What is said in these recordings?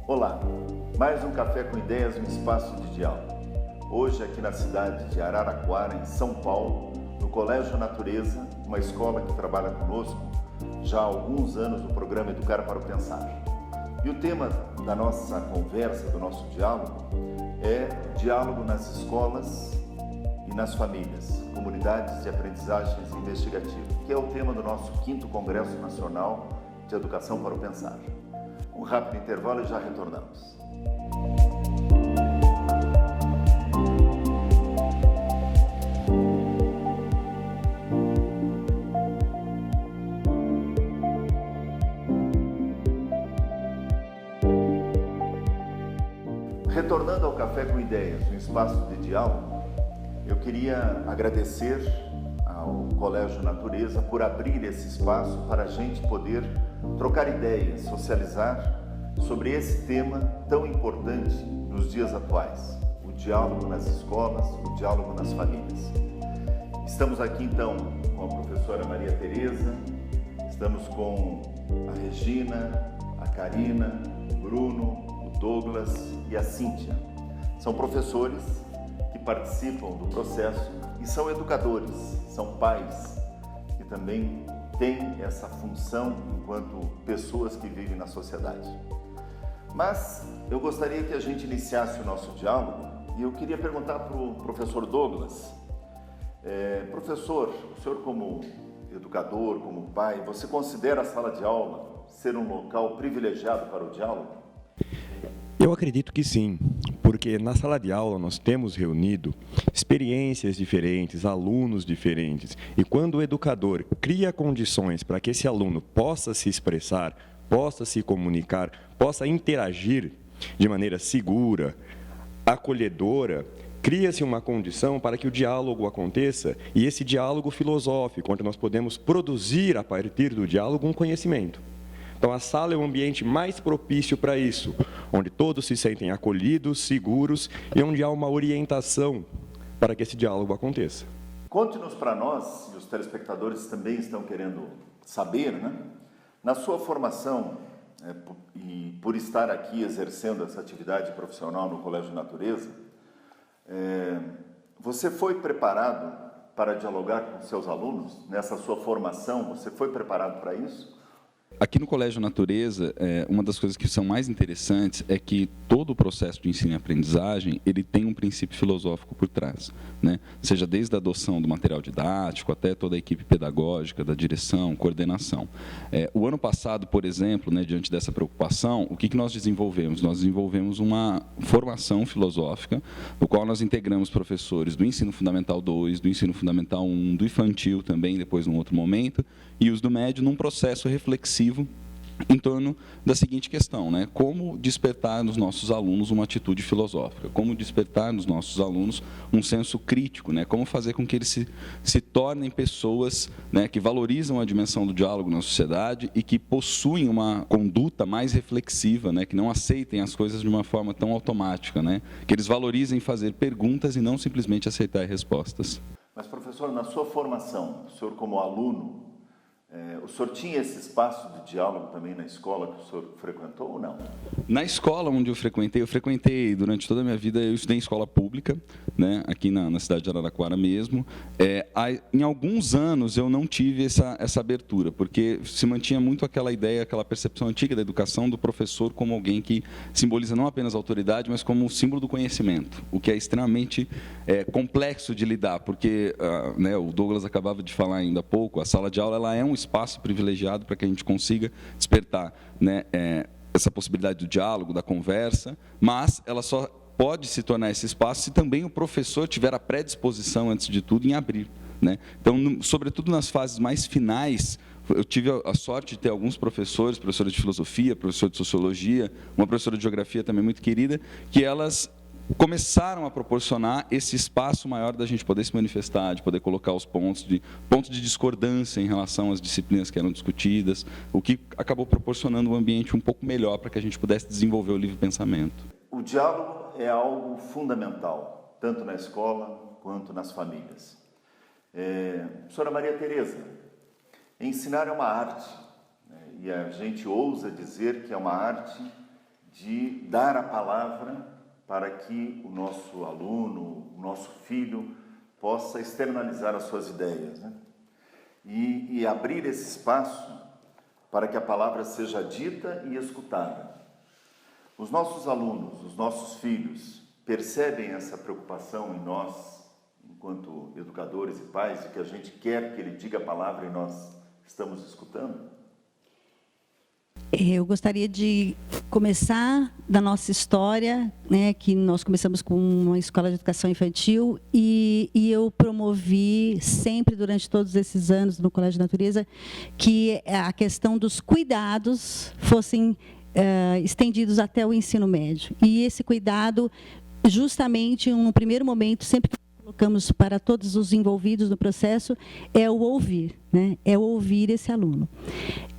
Olá, mais um Café com Ideias, um espaço de diálogo. Hoje aqui na cidade de Araraquara, em São Paulo, no Colégio Natureza, uma escola que trabalha conosco já há alguns anos no programa Educar para o Pensar. E o tema da nossa conversa, do nosso diálogo, é diálogo nas escolas e nas famílias, comunidades de aprendizagens investigativas, que é o tema do nosso 5º Congresso Nacional de Educação para o Pensar. Um rápido intervalo e já retornamos. Retornando ao Café com Ideias, um espaço de diálogo, eu queria agradecer ao Colégio Natureza por abrir esse espaço para a gente poder trocar ideias, socializar sobre esse tema tão importante nos dias atuais, o diálogo nas escolas, o diálogo nas famílias. Estamos aqui então com a professora Maria Tereza, estamos com a Regina, a Karina, o Bruno, o Douglas e a Cíntia. São professores que participam do processo e são educadores, são pais que também têm essa função enquanto pessoas que vivem na sociedade. Mas eu gostaria que a gente iniciasse o nosso diálogo e eu queria perguntar para o professor Douglas. Professor, o senhor como educador, como pai, você considera a sala de aula ser um local privilegiado para o diálogo? Eu acredito que sim, porque na sala de aula nós temos reunido experiências diferentes, alunos diferentes, e quando o educador cria condições para que esse aluno possa se expressar, possa se comunicar, possa interagir de maneira segura, acolhedora, cria-se uma condição para que o diálogo aconteça, e esse diálogo filosófico, onde nós podemos produzir a partir do diálogo um conhecimento. Então, a sala é o ambiente mais propício para isso, onde todos se sentem acolhidos, seguros e onde há uma orientação para que esse diálogo aconteça. Conte-nos para nós, e os telespectadores também estão querendo saber, né? Na sua formação, e por estar aqui exercendo essa atividade profissional no Colégio Natureza, você foi preparado para dialogar com seus alunos? Nessa sua formação, você foi preparado para isso? Aqui no Colégio Natureza, uma das coisas que são mais interessantes é que todo o processo de ensino e aprendizagem, ele tem um princípio filosófico por trás, né? Seja desde a adoção do material didático até toda a equipe pedagógica, da direção, coordenação. O ano passado, por exemplo, né, diante dessa preocupação, o que nós desenvolvemos? Nós desenvolvemos uma formação filosófica, no qual nós integramos professores do Ensino Fundamental 2, do Ensino Fundamental 1, do Infantil também, depois num outro momento, e os do Médio, num processo reflexivo em torno da seguinte questão, né? Como despertar nos nossos alunos uma atitude filosófica, como despertar nos nossos alunos um senso crítico, né? Como fazer com que eles se tornem pessoas, né, que valorizam a dimensão do diálogo na sociedade e que possuem uma conduta mais reflexiva, né? Que não aceitem as coisas de uma forma tão automática, né? Que eles valorizem fazer perguntas e não simplesmente aceitar respostas. Mas, professor, na sua formação, o senhor como aluno, o senhor tinha esse espaço de diálogo também na escola que o senhor frequentou ou não? Na escola onde eu frequentei durante toda a minha vida, eu estudei em escola pública, né, aqui na cidade de Araraquara mesmo. Em alguns anos eu não tive essa abertura, porque se mantinha muito aquela ideia, aquela percepção antiga da educação do professor como alguém que simboliza não apenas a autoridade, mas como um símbolo do conhecimento, o que é extremamente complexo de lidar, porque né, o Douglas acabava de falar ainda há pouco, a sala de aula ela é um espaço privilegiado para que a gente consiga despertar, né, essa possibilidade do diálogo, da conversa, mas ela só pode se tornar esse espaço se também o professor tiver a predisposição, antes de tudo, em abrir, né? Então, sobretudo nas fases mais finais, eu tive a sorte de ter alguns professores, professora de filosofia, professor de sociologia, uma professora de geografia também muito querida, que elas começaram a proporcionar esse espaço maior da gente poder se manifestar, de poder colocar os pontos de discordância em relação às disciplinas que eram discutidas, o que acabou proporcionando um ambiente um pouco melhor para que a gente pudesse desenvolver o livre pensamento. O diálogo é algo fundamental, tanto na escola quanto nas famílias. Professora Maria Tereza, ensinar é uma arte, né? E a gente ousa dizer que é uma arte de dar a palavra para que o nosso aluno, o nosso filho, possa externalizar as suas ideias, né? E abrir esse espaço para que a palavra seja dita e escutada. Os nossos alunos, os nossos filhos, percebem essa preocupação em nós, enquanto educadores e pais, de que a gente quer que ele diga a palavra e nós estamos escutando? Eu gostaria de começar da nossa história, né, que nós começamos com uma escola de educação infantil e eu promovi sempre, durante todos esses anos no Colégio Natureza, que a questão dos cuidados fossem estendidos até o ensino médio. E esse cuidado, justamente, no primeiro momento, sempre que colocamos para todos os envolvidos no processo, é o ouvir, né? É o ouvir esse aluno.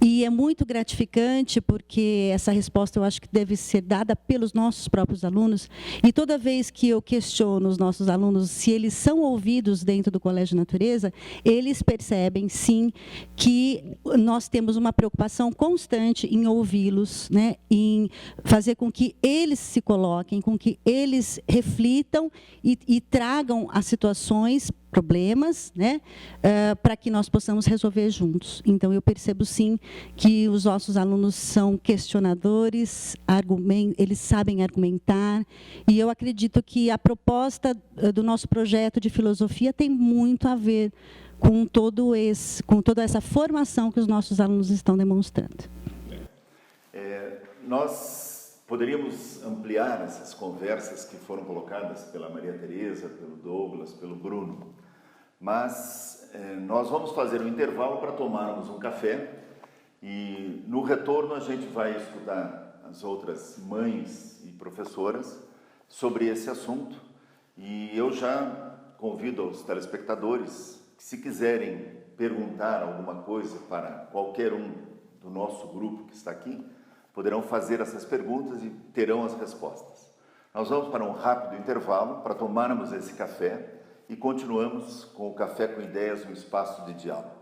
E é muito gratificante, porque essa resposta eu acho que deve ser dada pelos nossos próprios alunos, e toda vez que eu questiono os nossos alunos se eles são ouvidos dentro do Colégio Natureza, eles percebem, sim, que nós temos uma preocupação constante em ouvi-los, né? Em fazer com que eles se coloquem, com que eles reflitam e tragam as situações, problemas, né, para que nós possamos resolver juntos. Então, eu percebo, sim, que os nossos alunos são questionadores, eles sabem argumentar, e eu acredito que a proposta do nosso projeto de filosofia tem muito a ver com toda essa formação que os nossos alunos estão demonstrando. Nós poderíamos ampliar essas conversas que foram colocadas pela Maria Tereza, pelo Douglas, pelo Bruno, mas nós vamos fazer um intervalo para tomarmos um café e no retorno a gente vai escutar as outras mães e professoras sobre esse assunto, e eu já convido aos telespectadores que, se quiserem perguntar alguma coisa para qualquer um do nosso grupo que está aqui, poderão fazer essas perguntas e terão as respostas. Nós vamos para um rápido intervalo para tomarmos esse café e continuamos com o Café com Ideias, um espaço de diálogo.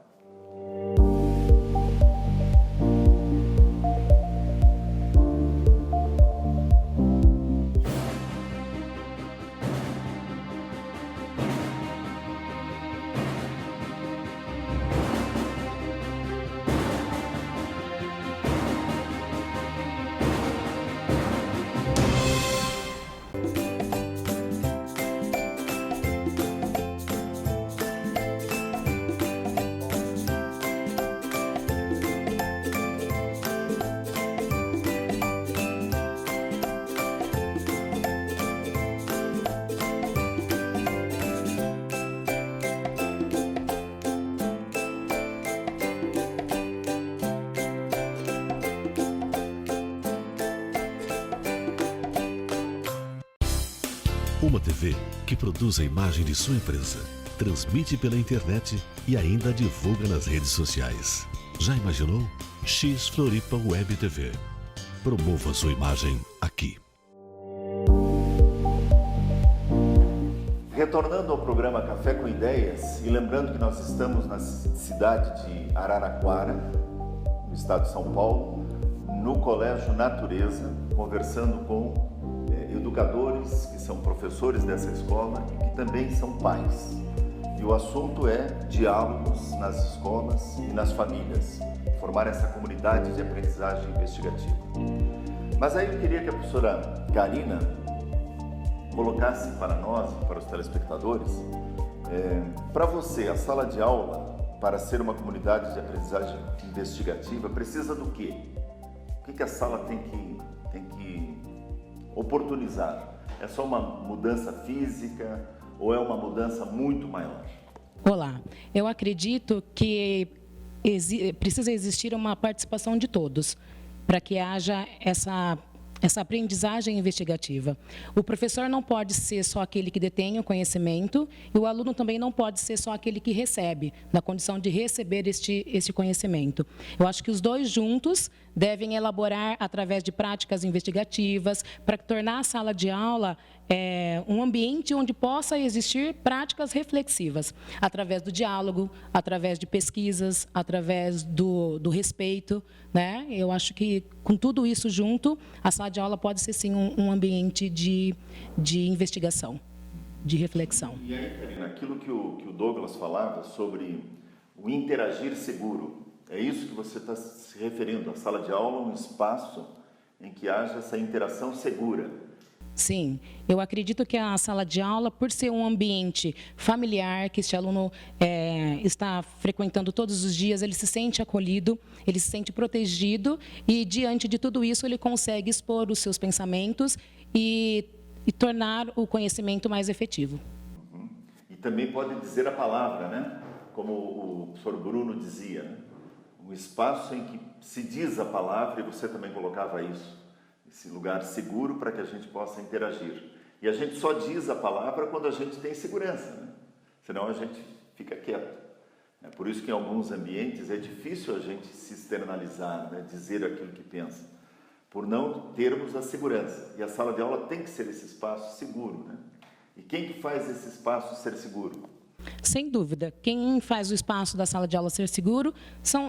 Uma TV que produz a imagem de sua empresa, transmite pela internet e ainda divulga nas redes sociais. Já imaginou? X Floripa Web TV. Promova sua imagem aqui. Retornando ao programa Café com Ideias, e lembrando que nós estamos na cidade de Araraquara, no estado de São Paulo, no Colégio Natureza, conversando com educadores que são professores dessa escola e que também são pais. E o assunto é diálogos nas escolas e nas famílias, formar essa comunidade de aprendizagem investigativa. Mas aí eu queria que a professora Karina colocasse para nós, para os telespectadores, para você, a sala de aula, para ser uma comunidade de aprendizagem investigativa, precisa do quê? O que a sala tem que oportunizar? É só uma mudança física ou é uma mudança muito maior? Olá, eu acredito que precisa existir uma participação de todos para que haja essa aprendizagem investigativa. O professor não pode ser só aquele que detém o conhecimento e o aluno também não pode ser só aquele que recebe, na condição de receber este conhecimento. Eu acho que os dois juntos devem elaborar através de práticas investigativas para tornar a sala de aula um ambiente onde possa existir práticas reflexivas, através do diálogo, através de pesquisas, através do respeito, né? Eu acho que, com tudo isso junto, a sala de aula pode ser, sim, um ambiente de investigação, de reflexão. E aí, Karina, aquilo que o Douglas falava sobre o interagir seguro, é isso que você está se referindo, a sala de aula, um espaço em que haja essa interação segura. Sim, eu acredito que a sala de aula, por ser um ambiente familiar, que este aluno está frequentando todos os dias, ele se sente acolhido, ele se sente protegido e, diante de tudo isso, ele consegue expor os seus pensamentos e tornar o conhecimento mais efetivo. Uhum. E também pode dizer a palavra, né? Como o professor Bruno dizia, né? Um espaço em que se diz a palavra, e você também colocava isso, esse lugar seguro para que a gente possa interagir. E a gente só diz a palavra quando a gente tem segurança, né? Senão a gente fica quieto. É por isso que em alguns ambientes é difícil a gente se externalizar, né? Dizer aquilo que pensa, por não termos a segurança. E a sala de aula tem que ser esse espaço seguro, né? E quem que faz esse espaço ser seguro? Sem dúvida. Quem faz o espaço da sala de aula ser seguro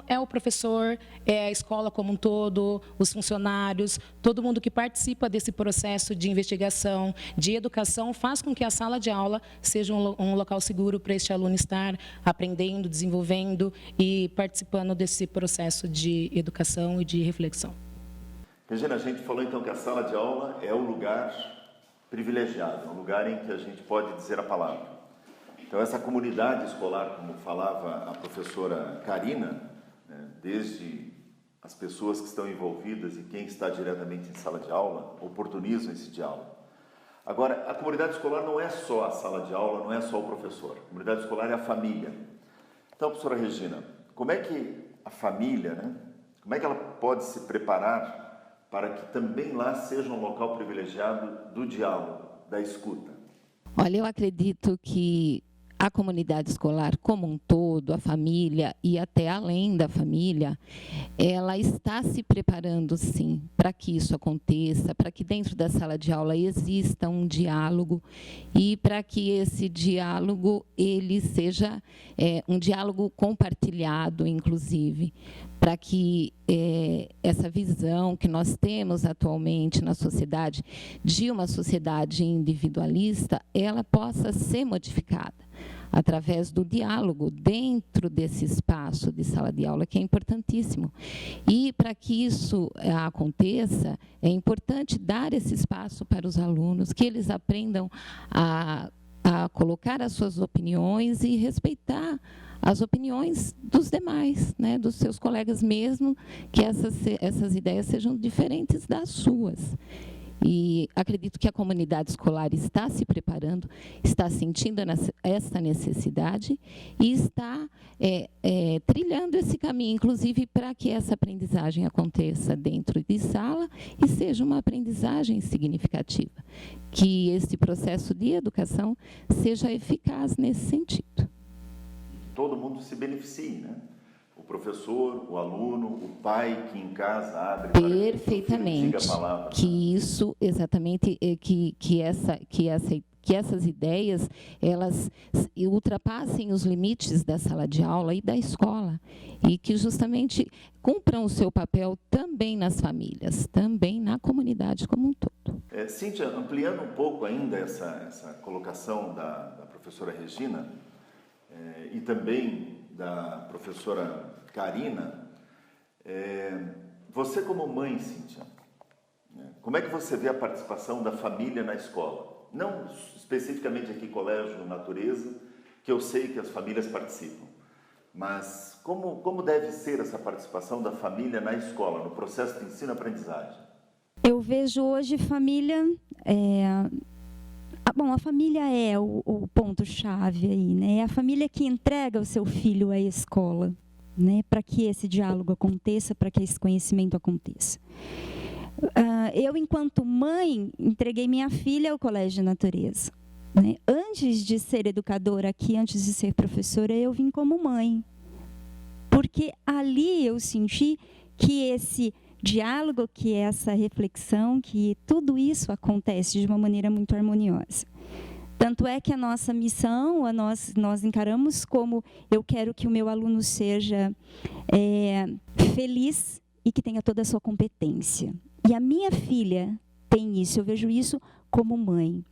é o professor, é a escola como um todo, os funcionários, todo mundo que participa desse processo de investigação, de educação, faz com que a sala de aula seja um local seguro para este aluno estar aprendendo, desenvolvendo e participando desse processo de educação e de reflexão. Regina, a gente falou então que a sala de aula é o lugar privilegiado, um lugar em que a gente pode dizer a palavra. Então, essa comunidade escolar, como falava a professora Karina, né, desde as pessoas que estão envolvidas e quem está diretamente em sala de aula, oportunizam esse diálogo. Agora, a comunidade escolar não é só a sala de aula, não é só o professor. A comunidade escolar é a família. Então, professora Regina, como é que a família, né, como é que ela pode se preparar para que também lá seja um local privilegiado do diálogo, da escuta? Olha, eu acredito que a comunidade escolar como um todo, a família e até além da família, ela está se preparando, sim, para que isso aconteça, para que dentro da sala de aula exista um diálogo e para que esse diálogo ele seja um diálogo compartilhado, inclusive, para que essa visão que nós temos atualmente na sociedade, de uma sociedade individualista, ela possa ser modificada através do diálogo dentro desse espaço de sala de aula, que é importantíssimo. E para que isso aconteça, é importante dar esse espaço para os alunos, que eles aprendam a colocar as suas opiniões e respeitar as opiniões dos demais, né, dos seus colegas, mesmo que essas ideias sejam diferentes das suas. E acredito que a comunidade escolar está se preparando, está sentindo essa necessidade e está trilhando esse caminho, inclusive para que essa aprendizagem aconteça dentro de sala e seja uma aprendizagem significativa, que esse processo de educação seja eficaz nesse sentido. Todo mundo se beneficie, né? O professor, o aluno, o pai que em casa abre perfeitamente para que diga a palavra. Que isso exatamente que essas ideias elas ultrapassem os limites da sala de aula e da escola e que justamente cumpram o seu papel também nas famílias, também na comunidade como um todo. Cíntia, ampliando um pouco ainda essa colocação da professora Regina e também da professora Karina, você como mãe, Cíntia, como é que você vê a participação da família na escola? Não especificamente aqui Colégio Natureza, que eu sei que as famílias participam, mas como deve ser essa participação da família na escola, no processo de ensino-aprendizagem? Eu vejo hoje família... Bom, a família é o ponto-chave aí, né? É a família que entrega o seu filho à escola, né? Para que esse diálogo aconteça, para que esse conhecimento aconteça. Eu, enquanto mãe, entreguei minha filha ao Colégio Natureza, né? Antes de ser educadora aqui, antes de ser professora, eu vim como mãe. Porque ali eu senti que esse diálogo, que é essa reflexão, que tudo isso acontece de uma maneira muito harmoniosa. Tanto é que a nossa missão, nós encaramos como: eu quero que o meu aluno seja feliz e que tenha toda a sua competência. E a minha filha tem isso, eu vejo isso como mãe.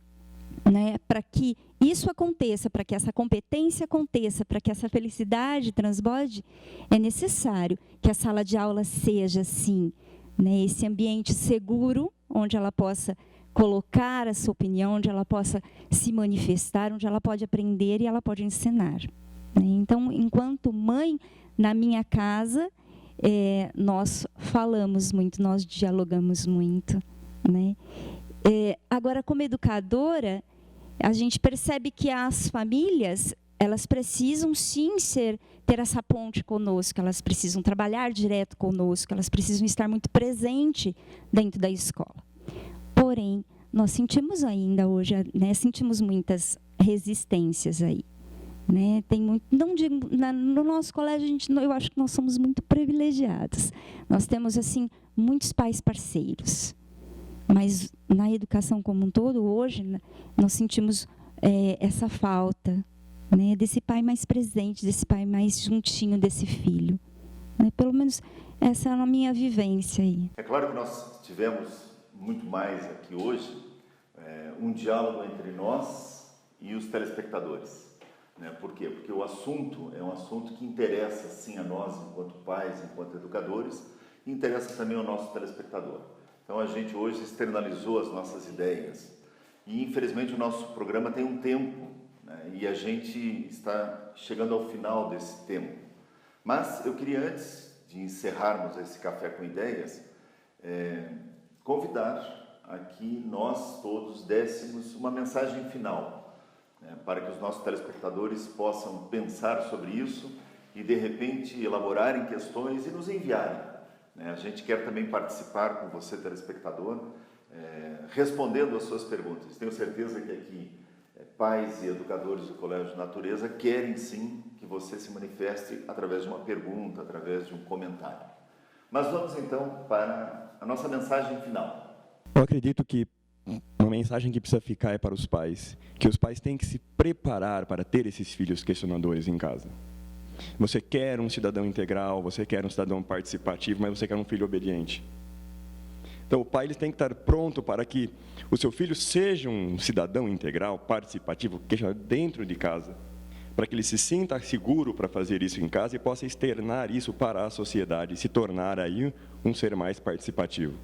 Né? Para que isso aconteça, para que essa competência aconteça, para que essa felicidade transborde, é necessário que a sala de aula seja assim, né? Esse ambiente seguro, onde ela possa colocar a sua opinião, onde ela possa se manifestar, onde ela pode aprender e ela pode ensinar. Né? Então, enquanto mãe, na minha casa, nós falamos muito, nós dialogamos muito. Né? Agora, como educadora, a gente percebe que as famílias, elas precisam sim ter essa ponte conosco, elas precisam trabalhar direto conosco, elas precisam estar muito presentes dentro da escola. Porém, nós sentimos ainda hoje, né, sentimos muitas resistências aí. Né? Tem muito, não digo, no nosso colégio, eu acho que nós somos muito privilegiados. Nós temos assim muitos pais parceiros. Mas na educação como um todo, hoje, nós sentimos essa falta, né, desse pai mais presente, desse pai mais juntinho desse filho. Né? Pelo menos essa é a minha vivência aí. É claro que nós tivemos muito mais aqui hoje, um diálogo entre nós e os telespectadores. Né? Por quê? Porque o assunto é um assunto que interessa, sim, a nós, enquanto pais, enquanto educadores, e interessa também ao nosso telespectador. Então, a gente hoje externalizou as nossas ideias e, infelizmente, o nosso programa tem um tempo, né? E a gente está chegando ao final desse tempo. Mas eu queria, antes de encerrarmos esse Café com Ideias, convidar a que nós todos dessemos uma mensagem final, né? Para que os nossos telespectadores possam pensar sobre isso e, de repente, elaborarem questões e nos enviarem. A gente quer também participar com você, telespectador, respondendo às suas perguntas. Tenho certeza que aqui pais e educadores do Colégio Natureza querem sim que você se manifeste através de uma pergunta, através de um comentário. Mas vamos então para a nossa mensagem final. Eu acredito que uma mensagem que precisa ficar é para os pais, que os pais têm que se preparar para ter esses filhos questionadores em casa. Você quer um cidadão integral, você quer um cidadão participativo, mas você quer um filho obediente. Então, o pai ele tem que estar pronto para que o seu filho seja um cidadão integral, participativo, questionador dentro de casa, para que ele se sinta seguro para fazer isso em casa e possa externar isso para a sociedade, se tornar aí um ser mais participativo.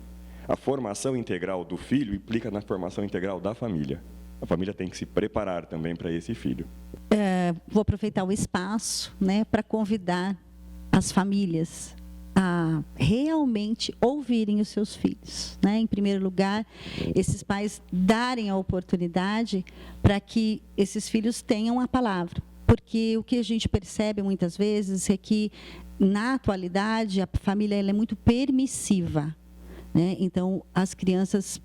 A formação integral do filho implica na formação integral da família. A família tem que se preparar também para esse filho. Vou aproveitar o espaço, né, para convidar as famílias a realmente ouvirem os seus filhos. Né? Em primeiro lugar, esses pais darem a oportunidade para que esses filhos tenham a palavra. Porque o que a gente percebe muitas vezes é que, na atualidade, a família ela é muito permissiva. Né? Então, as crianças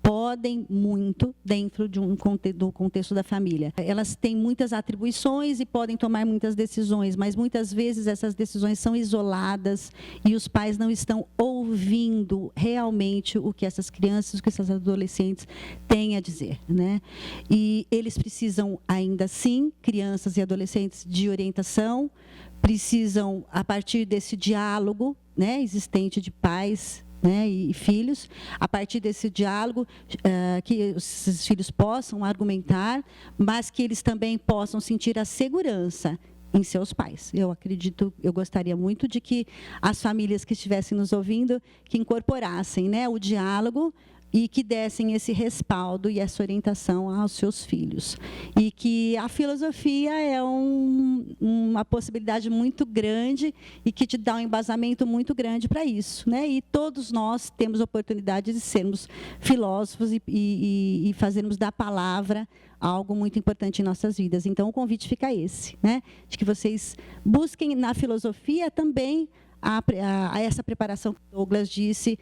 podem muito dentro de do contexto da família. Elas têm muitas atribuições e podem tomar muitas decisões, mas muitas vezes essas decisões são isoladas e os pais não estão ouvindo realmente o que essas crianças, o que essas adolescentes têm a dizer. Né? E eles precisam, ainda assim, crianças e adolescentes, de orientação, precisam, a partir desse diálogo, né, existente de pais, né, e filhos, a partir desse diálogo, que esses filhos possam argumentar, mas que eles também possam sentir a segurança em seus pais. Eu acredito, eu gostaria muito de que as famílias que estivessem nos ouvindo, que incorporassem, né, o diálogo e que dessem esse respaldo e essa orientação aos seus filhos. E que a filosofia é uma possibilidade muito grande e que te dá um embasamento muito grande para isso. Né? E todos nós temos a oportunidade de sermos filósofos e fazermos da palavra algo muito importante em nossas vidas. Então, o convite fica esse, né? De que vocês busquem na filosofia também a essa preparação que Douglas disse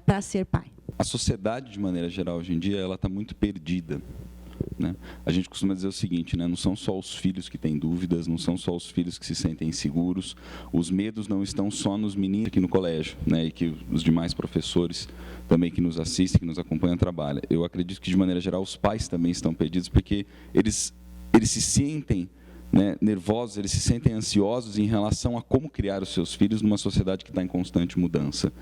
para ser pai. A sociedade, de maneira geral, hoje em dia, ela está muito perdida. né? A gente costuma dizer o seguinte, né? Não são só os filhos que têm dúvidas, não são só os filhos que se sentem inseguros, os medos não estão só nos meninos aqui no colégio, né? E que os demais professores também que nos assistem, que nos acompanham, trabalham. Eu acredito que, de maneira geral, os pais também estão perdidos, porque eles se sentem, né, nervosos, eles se sentem ansiosos em relação a como criar os seus filhos numa sociedade que está em constante mudança.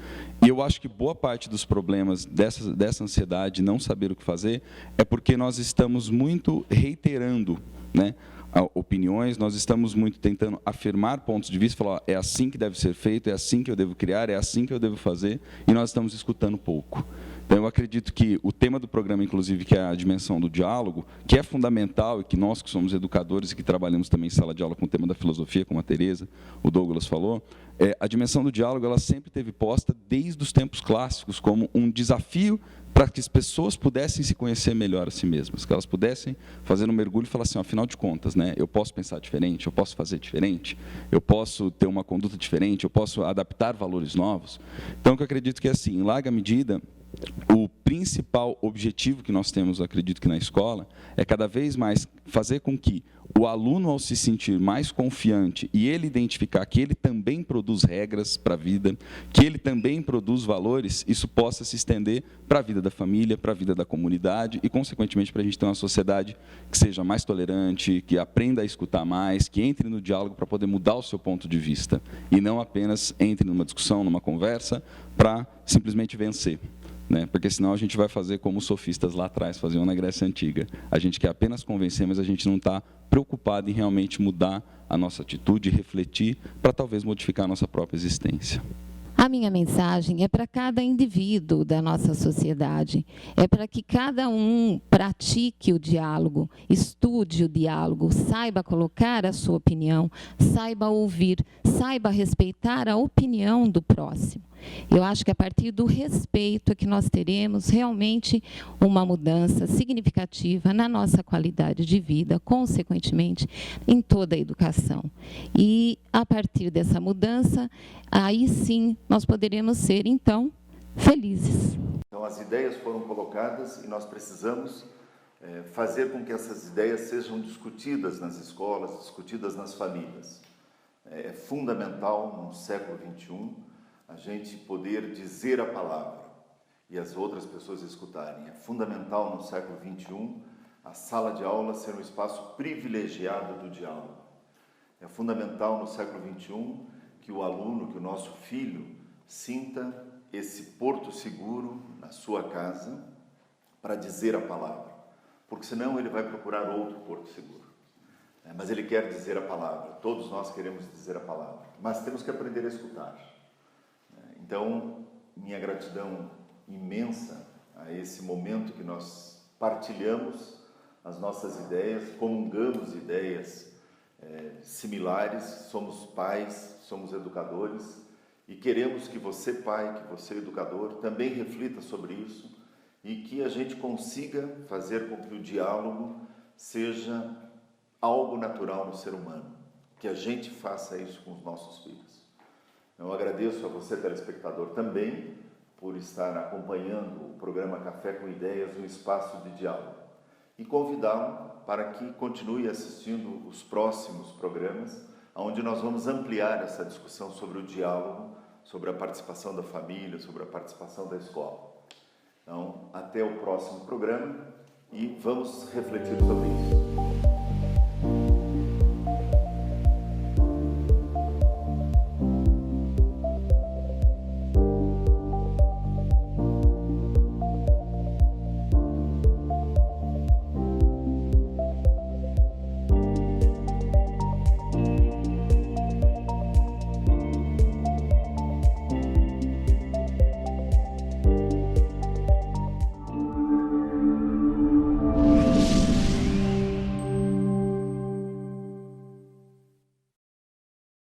E eu acho que boa parte dos problemas dessa ansiedade, não saber o que fazer, é porque nós estamos muito reiterando, né, opiniões, nós estamos muito tentando afirmar pontos de vista, falar, é assim que deve ser feito, é assim que eu devo criar, é assim que eu devo fazer, e nós estamos escutando pouco. Então, eu acredito que o tema do programa, inclusive, que é a dimensão do diálogo, que é fundamental e que nós que somos educadores e que trabalhamos também em sala de aula com o tema da filosofia, como a Tereza, o Douglas falou, a dimensão do diálogo ela sempre teve posta desde os tempos clássicos como um desafio para que as pessoas pudessem se conhecer melhor a si mesmas, que elas pudessem fazer um mergulho e falar assim, afinal de contas, né, eu posso pensar diferente, eu posso fazer diferente, eu posso ter uma conduta diferente, eu posso adaptar valores novos. Então, eu acredito que, assim, em larga medida, o principal objetivo que nós temos, acredito que na escola, é cada vez mais fazer com que o aluno, ao se sentir mais confiante e ele identificar que ele também produz regras para a vida, que ele também produz valores, isso possa se estender para a vida da família, para a vida da comunidade e, consequentemente, para a gente ter uma sociedade que seja mais tolerante, que aprenda a escutar mais, que entre no diálogo para poder mudar o seu ponto de vista e não apenas entre numa discussão, numa conversa, para simplesmente vencer. Né? Porque senão a gente vai fazer como os sofistas lá atrás faziam na Grécia Antiga. A gente quer apenas convencer, mas a gente não está preocupado em realmente mudar a nossa atitude, refletir, para talvez modificar a nossa própria existência. A minha mensagem é para cada indivíduo da nossa sociedade, é para que cada um pratique o diálogo, estude o diálogo, saiba colocar a sua opinião, saiba ouvir, saiba respeitar a opinião do próximo. Eu acho que a partir do respeito é que nós teremos realmente uma mudança significativa na nossa qualidade de vida, consequentemente, em toda a educação. E, a partir dessa mudança, aí sim, nós poderemos ser, então, felizes. Então, as ideias foram colocadas e nós precisamos fazer com que essas ideias sejam discutidas nas escolas, discutidas nas famílias. É fundamental, no século XXI, a gente poder dizer a palavra e as outras pessoas escutarem. É fundamental, no século XXI, a sala de aula ser um espaço privilegiado do diálogo. É fundamental, no século XXI, que o aluno, que o nosso filho, sinta esse porto seguro na sua casa para dizer a palavra, porque senão ele vai procurar outro porto seguro. Mas ele quer dizer a palavra, todos nós queremos dizer a palavra, mas temos que aprender a escutar. Então, minha gratidão imensa a esse momento que nós partilhamos as nossas ideias, comungamos ideias similares, somos pais, somos educadores e queremos que você, pai, que você, educador, também reflita sobre isso e que a gente consiga fazer com que o diálogo seja algo natural no ser humano, que a gente faça isso com os nossos filhos. Eu agradeço a você, telespectador, também por estar acompanhando o programa Café com Ideias, um espaço de diálogo. E convidá-lo para que continue assistindo os próximos programas, onde nós vamos ampliar essa discussão sobre o diálogo, sobre a participação da família, sobre a participação da escola. Então, até o próximo programa e vamos refletir sobre isso.